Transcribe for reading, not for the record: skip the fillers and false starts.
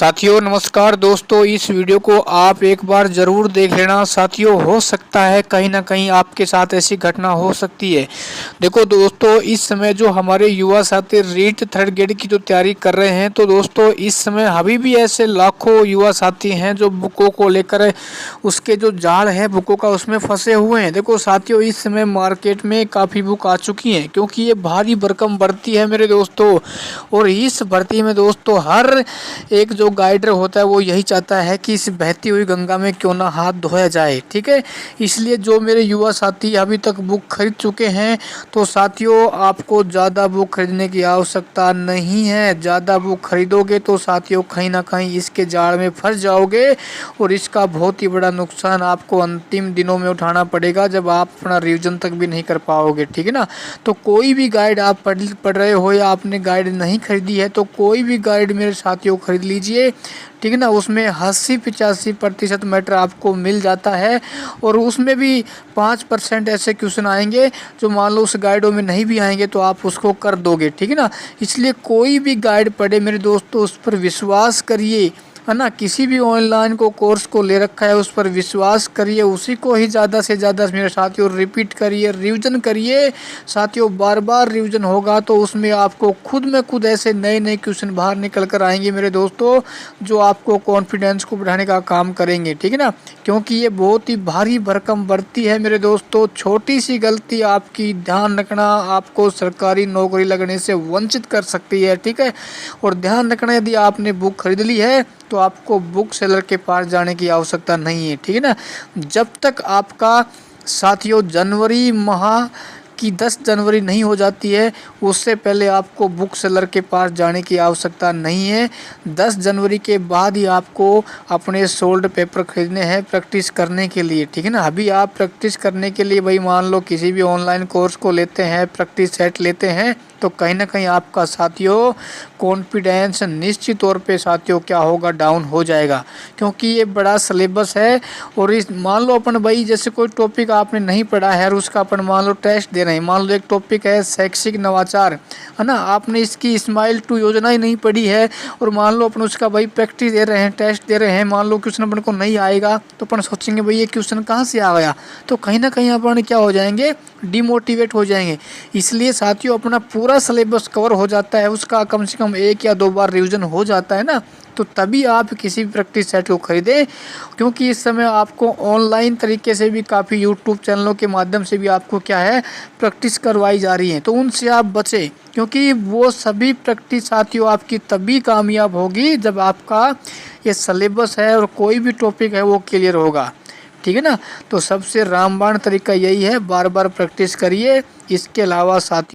साथियों नमस्कार दोस्तों, इस वीडियो को आप एक बार ज़रूर देख लेना। साथियों हो सकता है कहीं ना कहीं आपके साथ ऐसी घटना हो सकती है। देखो दोस्तों, इस समय जो हमारे युवा साथी रीट थर्ड ग्रेड की जो तैयारी कर रहे हैं, तो दोस्तों इस समय अभी भी ऐसे लाखों युवा साथी हैं जो बुकों को लेकर उसके जो जाल है बुकों का उसमें फंसे हुए हैं। देखो साथियों, इस समय मार्केट में काफ़ी बुक आ चुकी हैं क्योंकि ये भारी भरकम भर्ती है मेरे दोस्तों। और इस भर्ती में दोस्तों हर एक जो गाइडर होता है वो यही चाहता है कि इस बहती हुई गंगा में क्यों ना हाथ धोया जाए, ठीक है। इसलिए जो मेरे युवा साथी अभी तक बुक खरीद चुके हैं, तो साथियों आपको ज़्यादा बुक खरीदने की आवश्यकता नहीं है। ज़्यादा बुक खरीदोगे तो साथियों कहीं ना कहीं इसके जाल में फंस जाओगे और इसका बहुत ही बड़ा नुकसान आपको अंतिम दिनों में उठाना पड़ेगा, जब आप अपना रिवीजन तक भी नहीं कर पाओगे, ठीक है ना। तो कोई भी गाइड आप पढ़ रहे हो या आपने गाइड नहीं खरीदी है, तो कोई भी गाइड मेरे साथियों खरीद लीजिए, ठीक है ना। उसमें 80-85% मैटर आपको मिल जाता है और उसमें भी 5% ऐसे क्वेश्चन आएंगे जो मान लो उस गाइडों में नहीं भी आएंगे तो आप उसको कर दोगे, ठीक है ना। इसलिए कोई भी गाइड पढ़े मेरे दोस्तों उस पर विश्वास करिए, है ना। किसी भी ऑनलाइन को कोर्स को ले रखा है उस पर विश्वास करिए, उसी को ही ज़्यादा से ज़्यादा मेरे साथियों रिपीट करिए, रिवीजन करिए। साथियों बार बार रिवीजन होगा तो उसमें आपको खुद में खुद ऐसे नए नए क्वेश्चन बाहर निकल कर आएंगे मेरे दोस्तों, जो आपको कॉन्फिडेंस को बढ़ाने का काम करेंगे, ठीक है ना। क्योंकि ये बहुत ही भारी भरकम भर्ती है मेरे दोस्तों। छोटी सी गलती आपकी, ध्यान रखना, आपको सरकारी नौकरी लगने से वंचित कर सकती है, ठीक है। और ध्यान रखना, यदि आपने बुक खरीद ली है तो आपको बुक सेलर के पास जाने की आवश्यकता नहीं है, ठीक है ना। जब तक आपका साथियों जनवरी माह की 10 जनवरी नहीं हो जाती है उससे पहले आपको बुक सेलर के पास जाने की आवश्यकता नहीं है। 10 जनवरी के बाद ही आपको अपने सोल्ड पेपर खरीदने हैं प्रैक्टिस करने के लिए, ठीक है ना। अभी आप प्रैक्टिस करने के लिए भाई मान लो किसी भी ऑनलाइन कोर्स को लेते हैं, प्रैक्टिस सेट लेते हैं, तो कहीं ना कहीं आपका साथियों कॉन्फिडेंस निश्चित तौर पे साथियों क्या होगा, डाउन हो जाएगा। क्योंकि ये बड़ा सिलेबस है और इस मान लो अपन भाई जैसे कोई टॉपिक आपने नहीं पढ़ा है और उसका अपन मान लो टेस्ट दे रहे हैं। मान लो एक टॉपिक है शैक्षिक नवाचार, है ना। आपने इसकी स्माइल 2 योजना ही नहीं पढ़ी है और मान लो अपन उसका भाई प्रैक्टिस दे रहे हैं, टेस्ट दे रहे हैं, मान लो क्वेश्चन अपन को नहीं आएगा तो अपन सोचेंगे भाई ये क्वेश्चन कहाँ से आ गया, तो कहीं ना कहीं अपन क्या हो जाएंगे, डिमोटिवेट हो जाएंगे। इसलिए साथियों अपना पूरा सिलेबस कवर हो जाता है, उसका कम से कम 1 या 2 बार रिवीजन हो जाता है ना, तो तभी आप किसी भी प्रैक्टिस सेट को खरीदें। क्योंकि इस समय आपको ऑनलाइन तरीके से भी काफ़ी यूट्यूब चैनलों के माध्यम से भी आपको क्या है प्रैक्टिस करवाई जा रही है, तो उनसे आप बचें। क्योंकि वो सभी प्रैक्टिस साथियों आपकी तभी कामयाब होगी जब आपका ये सिलेबस है और कोई भी टॉपिक है वो क्लियर होगा, ठीक है ना। तो सबसे रामबाण तरीका यही है, बार बार प्रैक्टिस करिए। इसके अलावा साथियों